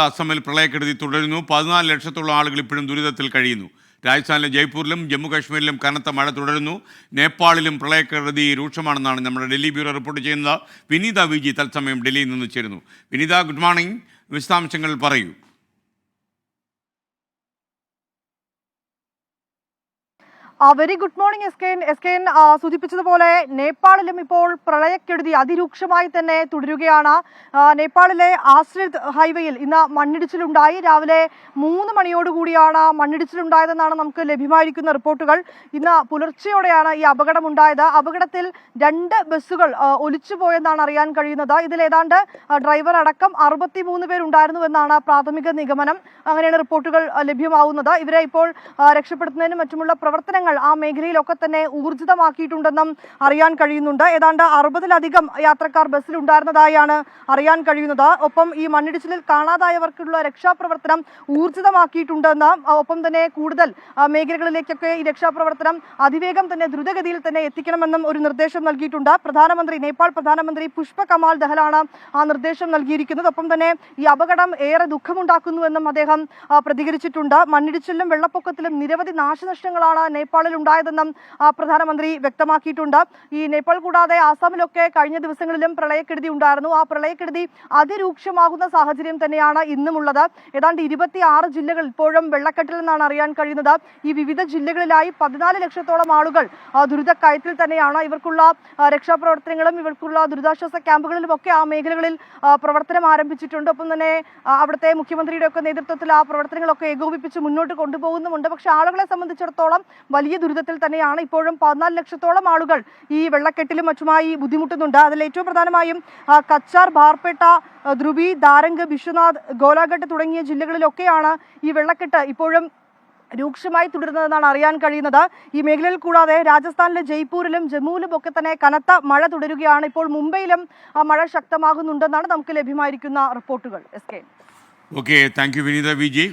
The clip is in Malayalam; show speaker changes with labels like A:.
A: അസമിൽ പ്രളയക്കെടുതി തുടരുന്നു. 14 ലക്ഷത്തോളം ആളുകൾ ഇപ്പോഴും ദുരിതത്തിൽ കഴിയുന്നു. രാജസ്ഥാനിലെ ജയ്പൂരിലും ജമ്മു കാശ്മീരിലും കനത്ത മഴ തുടരുന്നു. നേപ്പാളിലും പ്രളയക്കെടുതി രൂക്ഷമാണെന്നാണ് നമ്മുടെ ഡൽഹി ബ്യൂറോ റിപ്പോർട്ട് ചെയ്യുന്നത്. വിനീത വിജി തത്സമയം ഡൽഹിയിൽ നിന്ന് ചേരുന്നു. വിനീത, ഗുഡ് മോർണിംഗ്. വിശദാംശങ്ങൾ പറയൂ.
B: Very good morning S K N സൂചിപ്പിച്ചതുപോലെ നേപ്പാളിലും ഇപ്പോൾ പ്രളയക്കെടുതി അതിരൂക്ഷമായി തന്നെ തുടരുകയാണ്. നേപ്പാളിലെ ആശ്രിത് ഹൈവേയിൽ ഇന്ന് മണ്ണിടിച്ചിലുണ്ടായി. രാവിലെ 3 മണിയോടുകൂടിയാണ് മണ്ണിടിച്ചിലുണ്ടായതെന്നാണ് നമുക്ക് ലഭ്യമായിരിക്കുന്ന റിപ്പോർട്ടുകൾ. ഇന്ന് പുലർച്ചെയോടെയാണ് ഈ അപകടമുണ്ടായത്. അപകടത്തിൽ 2 ബസ്സുകൾ ഒലിച്ചുപോയെന്നാണ് അറിയാൻ കഴിയുന്നത്. ഇതിൽ ഏതാണ്ട് ഡ്രൈവർ അടക്കം 63 പേരുണ്ടായിരുന്നുവെന്നാണ് പ്രാഥമിക നിഗമനം. അങ്ങനെയാണ് റിപ്പോർട്ടുകൾ ലഭ്യമാവുന്നത്. ഇവരെ ഇപ്പോൾ രക്ഷപ്പെടുത്തുന്നതിനും മറ്റുമുള്ള പ്രവർത്തനങ്ങൾ ആ മേഖലയിലൊക്കെ തന്നെ ഊർജിതമാക്കിയിട്ടുണ്ടെന്നും അറിയാൻ കഴിയുന്നുണ്ട്. ഏതാണ്ട് 60-ലധികം യാത്രക്കാർ ബസ്സിൽ ഉണ്ടായിരുന്നതായാണ് അറിയാൻ കഴിയുന്നത്. ഒപ്പം ഈ മണ്ണിടിച്ചിലിൽ കാണാതായവർക്കുള്ള രക്ഷാപ്രവർത്തനം ഊർജിതമാക്കിയിട്ടുണ്ടെന്ന്, ഒപ്പം തന്നെ കൂടുതൽ മേഖലകളിലേക്കൊക്കെ ഈ രക്ഷാപ്രവർത്തനം അതിവേഗം തന്നെ ദ്രുതഗതിയിൽ തന്നെ എത്തിക്കണമെന്നും ഒരു നിർദ്ദേശം നൽകിയിട്ടുണ്ട്. നേപ്പാൾ പ്രധാനമന്ത്രി പുഷ്പ കമാൽ ദഹലാണ് ആ നിർദ്ദേശം നൽകിയിരിക്കുന്നത്. ഒപ്പം തന്നെ ഈ അപകടം ഏറെ ദുഃഖമുണ്ടാക്കുന്നുവെന്നും അദ്ദേഹം പ്രതികരിച്ചിട്ടുണ്ട്. മണ്ണിടിച്ചിലിലും വെള്ളപ്പൊക്കത്തിലും നിരവധി നാശനഷ്ടങ്ങളാണ് നേപ്പാളിൽ ഉണ്ടായതെന്നും പ്രധാനമന്ത്രി വ്യക്തമാക്കിയിട്ടുണ്ട്. ഈ നേപ്പാൾ കൂടാതെ ആസാമിലൊക്കെ കഴിഞ്ഞ ദിവസങ്ങളിലും പ്രളയക്കെടുതി ഉണ്ടായിരുന്നു. ആ പ്രളയക്കെടുതി അതിരൂക്ഷമാകുന്ന സാഹചര്യം തന്നെയാണ് ഇന്നുമുള്ളത്. ഏതാണ്ട് 26 ജില്ലകൾ ഇപ്പോഴും വെള്ളക്കെട്ടിലെന്നാണ് അറിയാൻ കഴിയുന്നത്. ഈ വിവിധ ജില്ലകളിലായി 14 ലക്ഷത്തോളം ആളുകൾ ദുരിതക്കയത്തിൽ തന്നെയാണ്. ഇവർക്കുള്ള രക്ഷാപ്രവർത്തനങ്ങളും ഇവർക്കുള്ള ദുരിതാശ്വാസ ക്യാമ്പുകളിലും ഒക്കെ ആ മേഖലകളിൽ പ്രവർത്തനം ആരംഭിച്ചിട്ടുണ്ട്. ഒപ്പം തന്നെ അവിടുത്തെ മുഖ്യമന്ത്രിയുടെ ഒക്കെ നേതൃത്വത്തിൽ ആ പ്രവർത്തനങ്ങളൊക്കെ ഏകോപിപ്പിച്ച് മുന്നോട്ട് കൊണ്ടുപോകുന്നുമുണ്ട്. പക്ഷേ ആളുകളെ സംബന്ധിച്ചിടത്തോളം വലിയ ദുരിതത്തിൽ തന്നെയാണ്. ഇപ്പോഴും 14 ലക്ഷത്തോളം ആളുകൾ ഈ വെള്ളക്കെട്ടിലും മറ്റുമായി ബുദ്ധിമുട്ടുന്നുണ്ട്. അതിൽ ഏറ്റവും പ്രധാനമായും കച്ചാർ, ബാർപേട്ട, ധ്രുവി, ദാരംഗ്, ബിശ്വനാഥ്, ഗോലാഘട്ട് തുടങ്ങിയ ജില്ലകളിലൊക്കെയാണ് ഈ വെള്ളക്കെട്ട് ഇപ്പോഴും രൂക്ഷമായി തുടരുന്നതെന്നാണ് അറിയാൻ കഴിയുന്നത്. ഈ മേഖലയിൽ കൂടാതെ രാജസ്ഥാനിലെ ജയ്പൂരിലും ജമ്മുവിലും ഒക്കെ തന്നെ കനത്ത മഴ തുടരുകയാണ്. ഇപ്പോൾ മുംബൈയിലും മഴ ശക്തമാകുന്നുണ്ടെന്നാണ് നമുക്ക് ലഭ്യമായിരിക്കുന്ന റിപ്പോർട്ടുകൾ. S K.
A: Okay, thank you Vineetha Viji.